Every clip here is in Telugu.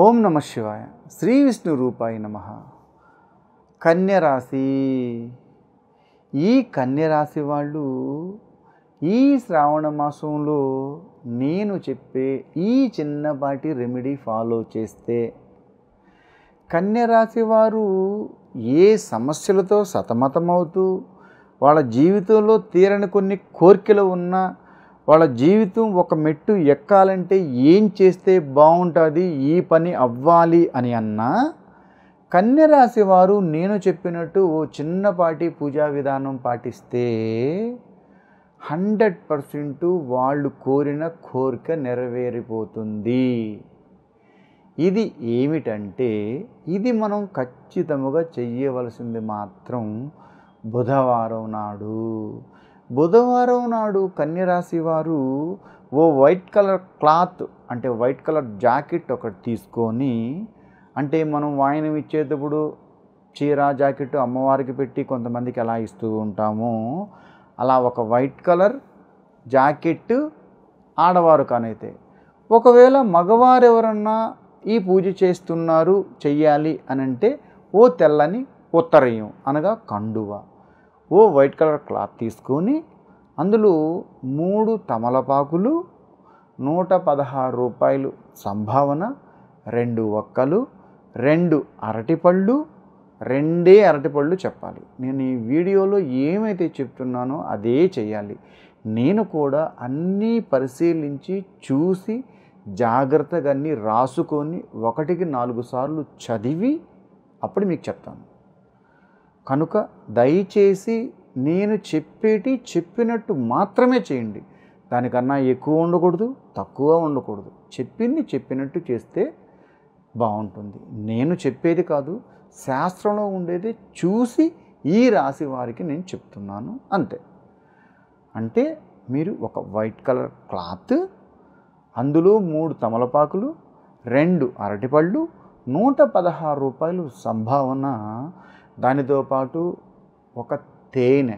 ఓం నమ శివాయ. శ్రీ విష్ణు రూపాయ నమః. కన్యరాశి. ఈ కన్యరాశి వాళ్ళు ఈ శ్రావణ మాసంలో నేను చెప్పే ఈ చిన్నపాటి రెమెడీ ఫాలో చేస్తే కన్యరాశి వారు ఏ సమస్యలతో సతమతమవుతూ వాళ్ళ జీవితంలో తీరని కొన్ని కోరికలు ఉన్నా వాళ్ళ జీవితం ఒక మెట్టు ఎక్కాలంటే ఏం చేస్తే బాగుంటుంది, ఈ పని అవ్వాలి అని అన్నా కన్యరాశి వారు నేను చెప్పినట్టు ఓ చిన్నపాటి పూజా విధానం పాటిస్తే 100% వాళ్ళు కోరిన కోరిక నెరవేరిపోతుంది. ఇది ఏమిటంటే ఇది మనం ఖచ్చితంగా చెయ్యవలసింది మాత్రం బుధవారం నాడు కన్యరాశి వారు ఓ వైట్ కలర్ క్లాత్ అంటే వైట్ కలర్ జాకెట్ ఒకటి తీసుకొని, అంటే మనం వాయనం ఇచ్చేటప్పుడు చీర జాకెట్ అమ్మవారికి పెట్టి కొంతమందికి ఎలా ఇస్తూ ఉంటామో అలా ఒక వైట్ కలర్ జాకెట్ ఆడవారు కానైతే, ఒకవేళ మగవారు ఎవరన్నా ఈ పూజ చేస్తున్నారు చెయ్యాలి అని అంటే ఓ తెల్లని ఉత్తరయం అనగా కండువ, ఓ వైట్ కలర్ క్లాత్ తీసుకొని అందులో 3 తమలపాకులు, 116 రూపాయలు సంభావన, 2 ఒక్కలు, 2 అరటిపళ్ళు, 2 అరటిపళ్ళు చెప్పాలి. నేను ఈ వీడియోలో ఏమైతే చెప్తున్నానో అదే చేయాలి. నేను కూడా అన్నీ పరిశీలించి చూసి జాగ్రత్తగా అన్నీ రాసుకొని 1కి 4 సార్లు చదివి అప్పుడు మీకు చెప్తాను. కనుక దయచేసి నేను చెప్పినట్టు మాత్రమే చేయండి. దానికన్నా ఎక్కువ ఉండకూడదు, తక్కువ ఉండకూడదు. చెప్పినట్టు చేస్తే బాగుంటుంది. నేను చెప్పేది కాదు, శాస్త్రంలో ఉండేది చూసి ఈ రాశి వారికి నేను చెప్తున్నాను అంతే. అంటే మీరు ఒక వైట్ కలర్ క్లాత్, అందులో 3 తమలపాకులు, 2 అరటిపళ్ళు, 116 రూపాయలు సంభావన, దానితో పాటు ఒక తేనె,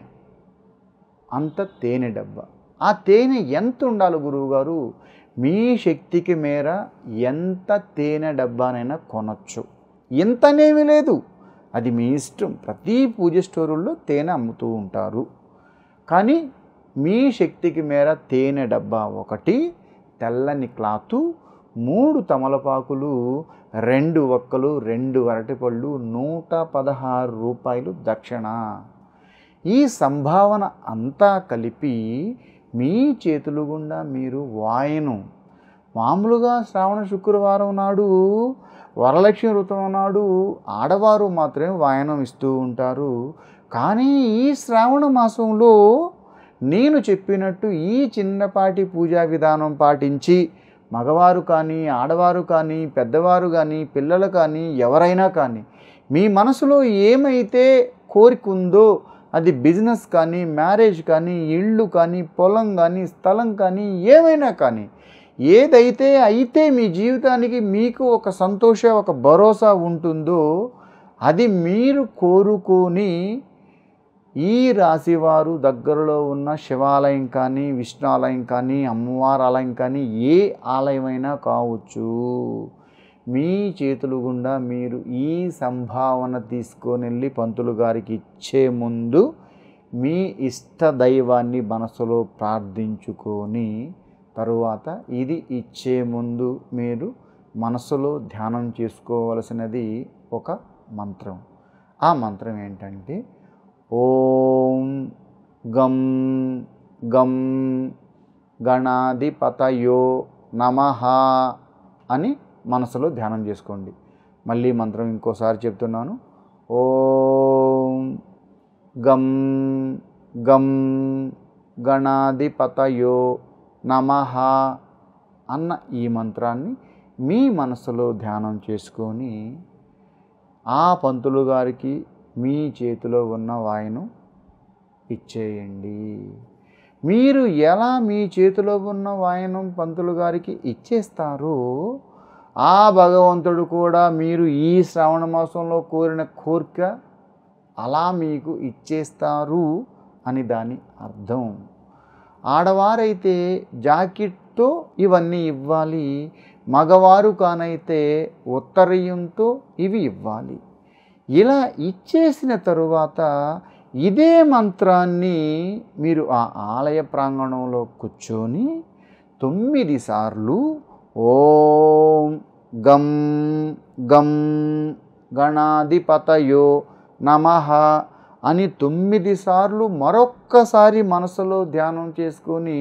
అంత తేనె డబ్బా. ఆ తేనె ఎంత ఉండాలి గురువుగారు? మీ శక్తికి మేర ఎంత తేనె డబ్బానైనా కొనచ్చు, ఎంతనేమి లేదు, అది మీ ఇష్టం. ప్రతి పూజ స్టోరుల్లో తేనె అమ్ముతూ ఉంటారు. కానీ మీ శక్తికి మేర తేనె డబ్బా ఒకటి, తెల్లని క్లాతు, 3 తమలపాకులు, 2 ఒక్కలు, 2 అరటిపళ్ళు, 116 రూపాయలు దక్షిణ. ఈ సంభావన అంతా కలిపి మీ చేతుల గుండా మీరు వాయనం, మామూలుగా శ్రావణ శుక్రవారం నాడు వరలక్ష్మి వ్రతం నాడు ఆడవారు మాత్రమే వాయనం ఇస్తూ ఉంటారు. కానీ ఈ శ్రావణ మాసంలో నేను చెప్పినట్టు ఈ చిన్నపాటి పూజా విధానం పాటించి మగవారు కానీ ఆడవారు కానీ పెద్దవారు కానీ పిల్లలు కానీ ఎవరైనా కానీ మీ మనసులో ఏమైతే కోరిక ఉందో, అది బిజినెస్ కానీ మ్యారేజ్ కానీ ఇళ్ళు కానీ పొలం కానీ స్థలం కానీ ఏమైనా కానీ, ఏదైతే అయితే మీ జీవితానికి మీకు ఒక సంతోష ఒక భరోసా ఉంటుందో అది మీరు కోరుకొని ఈ రాశివారు దగ్గరలో ఉన్న శివాలయం కానీ విష్ణు ఆలయం కానీ అమ్మవారి ఆలయం కానీ ఏ ఆలయమైనా కావచ్చు, మీ చేతుల గుండా మీరు ఈ సంభావన తీసుకొని వెళ్ళి పంతులు గారికి ఇచ్చే ముందు మీ ఇష్ట దైవాన్ని మనసులో ప్రార్థించుకొని తరువాత ఇది ఇచ్చే ముందు మీరు మనసులో ధ్యానం చేసుకోవలసినది ఒక మంత్రం. ఆ మంత్రం ఏంటంటే ఓం గం గం గణాధిపతయో నమః అని మనసులో ధ్యానం చేసుకోండి. మళ్ళీ మంత్రం ఇంకోసారి చెప్తున్నాను. ఓం గం గం గణాధిపతయో నమః అన్న ఈ మంత్రాన్ని మీ మనసులో ధ్యానం చేసుకొని ఆ పంతులు గారికి మీ చేతిలో ఉన్న వాయనం ఇచ్చేయండి. మీరు ఎలా మీ చేతిలో ఉన్న వాయనం పంతులు గారికి ఇచ్చేస్తారో ఆ భగవంతుడు కూడా మీరు ఈ శ్రావణ మాసంలో కోరిన కోరిక అలా మీకు ఇచ్చేస్తారు అని దాని అర్థం. ఆడవారైతే జాకెట్ చేత్తో ఇవన్నీ ఇవ్వాలి. మగవారు కానైతే ఉత్తరీయంతో ఇవి ఇవ్వాలి. ఇలా ఇచ్చేసిన తరువాత ఇదే మంత్రాన్ని మీరు ఆ ఆలయ ప్రాంగణంలో కూర్చొని 9 సార్లు ఓం గం గం గణాధిపతయో నమః అని 9 సార్లు మరొక్కసారి మనసులో ధ్యానం చేసుకొని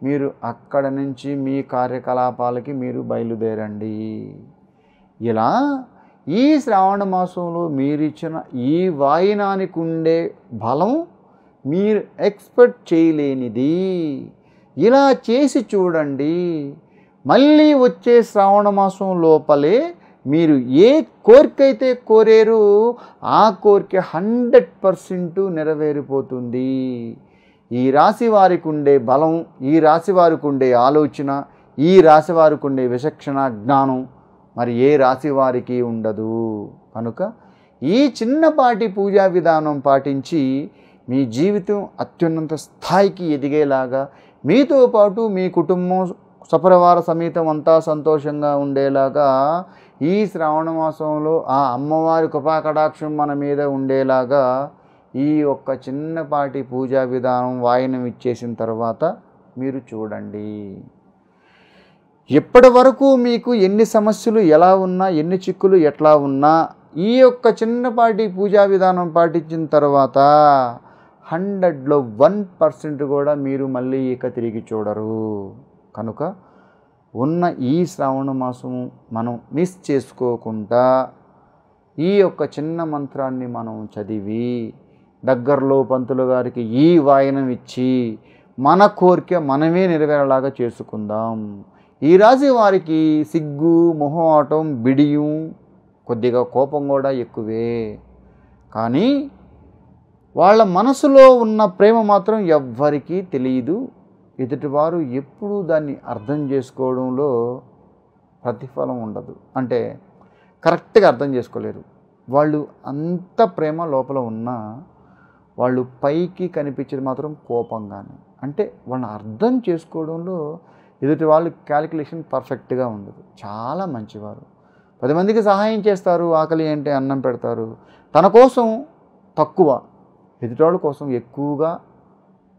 మీరు అక్కడ నుంచి మీ కార్యకలాపాలకి మీరు బయలుదేరండి. ఇలా ఈ శ్రావణ మాసంలో మీరిచ్చిన ఈ వాయినానికి ఉండే బలం మీరు ఎక్స్పెక్ట్ చేయలేనిది. ఇలా చేసి చూడండి. మళ్ళీ వచ్చే శ్రావణ మాసం లోపలే మీరు ఏ కోరికైతే కోరారో ఆ కోరిక 100% నెరవేరిపోతుంది. ఈ రాశి వారికి ఉండే బలం, ఈ రాశి వారికి ఉండే ఆలోచన, ఈ రాశి వారికి ఉండే విచక్షణ జ్ఞానం మరి ఏ రాశి వారికి ఉండదు. కనుక ఈ చిన్నపాటి పూజా విధానం పాటించి మీ జీవితం అత్యున్నత స్థాయికి ఎదిగేలాగా, మీతో పాటు మీ కుటుంబం సపరివార సమేతం అంతా సంతోషంగా ఉండేలాగా ఈ శ్రావణ మాసంలో ఆ అమ్మవారి కృపాకటాక్షం మన మీద ఉండేలాగా ఈ ఒక్క చిన్నపాటి పూజా విధానం వాయనం ఇచ్చేసిన తర్వాత మీరు చూడండి. ఎప్పటి వరకు మీకు ఎన్ని సమస్యలు ఎలా ఉన్నా, ఎన్ని చిక్కులు ఎట్లా ఉన్నా ఈ యొక్క చిన్నపాటి పూజా విధానం పాటించిన తర్వాత 100లో 1% కూడా మీరు మళ్ళీ ఇక తిరిగి చూడరు. కనుక ఉన్న ఈ శ్రావణ మాసం మనం మిస్ చేసుకోకుండా ఈ యొక్క చిన్న మంత్రాన్ని మనం చదివి దగ్గరలో పంతులు గారికి ఈ వాయనం ఇచ్చి మన కోరిక మనమే నెరవేరేలాగా చేసుకుందాం. ఈ రాశి వారికి సిగ్గు, మొహమాటం, బిడియం, కొద్దిగా కోపం కూడా ఎక్కువే. కానీ వాళ్ళ మనసులో ఉన్న ప్రేమ మాత్రం ఎవ్వరికీ తెలియదు. ఎదుటివారు ఎప్పుడూ దాన్ని అర్థం చేసుకోవడంలో ప్రతిఫలం ఉండదు. అంటే కరెక్ట్గా అర్థం చేసుకోలేరు. వాళ్ళు అంత ప్రేమ లోపల ఉన్నా వాళ్ళు పైకి కనిపించేది మాత్రం కోపంగానే. అంటే వాళ్ళని అర్థం చేసుకోవడంలో ఎదుటి వాళ్ళు క్యాలిక్యులేషన్ పర్ఫెక్ట్గా ఉండదు. చాలా మంచివారు. 10 మందికి సహాయం చేస్తారు, ఆకలి అంటే అన్నం పెడతారు. తన కోసం తక్కువ, ఎదుటివాళ్ళ కోసం ఎక్కువగా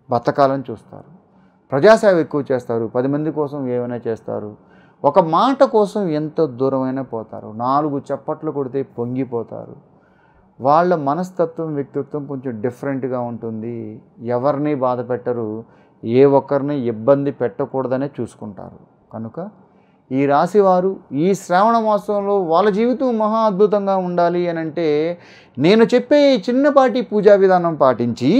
బతకాలని చూస్తారు. ప్రజాసేవ ఎక్కువ చేస్తారు, 10 మంది కోసం ఏమైనా చేస్తారు. ఒక మాట కోసం ఎంత దూరమైనా పోతారు. 4 చప్పట్లు కొడితే పొంగిపోతారు. వాళ్ళ మనస్తత్వం, వ్యక్తిత్వం కొంచెం డిఫరెంట్గా ఉంటుంది. ఎవరిని బాధ పెట్టరు, ఏ ఒక్కరిని ఇబ్బంది పెట్టకూడదనే చూసుకుంటారు. కనుక ఈ రాశివారు ఈ శ్రావణ మాసంలో వాళ్ళ జీవితం మహా అద్భుతంగా ఉండాలి అని అంటే నేను చెప్పే ఈ చిన్నపాటి పూజా విధానం పాటించి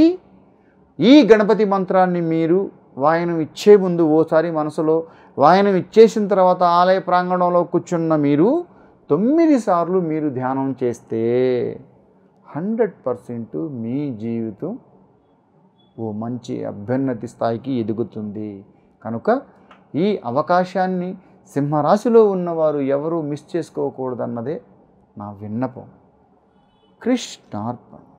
ఈ గణపతి మంత్రాన్ని మీరు వాయనం ఇచ్చే ముందు ఓసారి మనసులో వాయనం ఇచ్చేసిన తర్వాత ఆలయ ప్రాంగణంలో కూర్చున్న మీరు 9 సార్లు మీరు ధ్యానం చేస్తే 100% మీ జీవితం ఓ మంచి అభ్యున్నతి స్థాయికి ఎదుగుతుంది. కనుక ఈ అవకాశాన్ని సింహరాశిలో ఉన్నవారు ఎవరూ మిస్ చేసుకోకూడదన్నదే నా విన్నపం. కృష్ణార్పణ.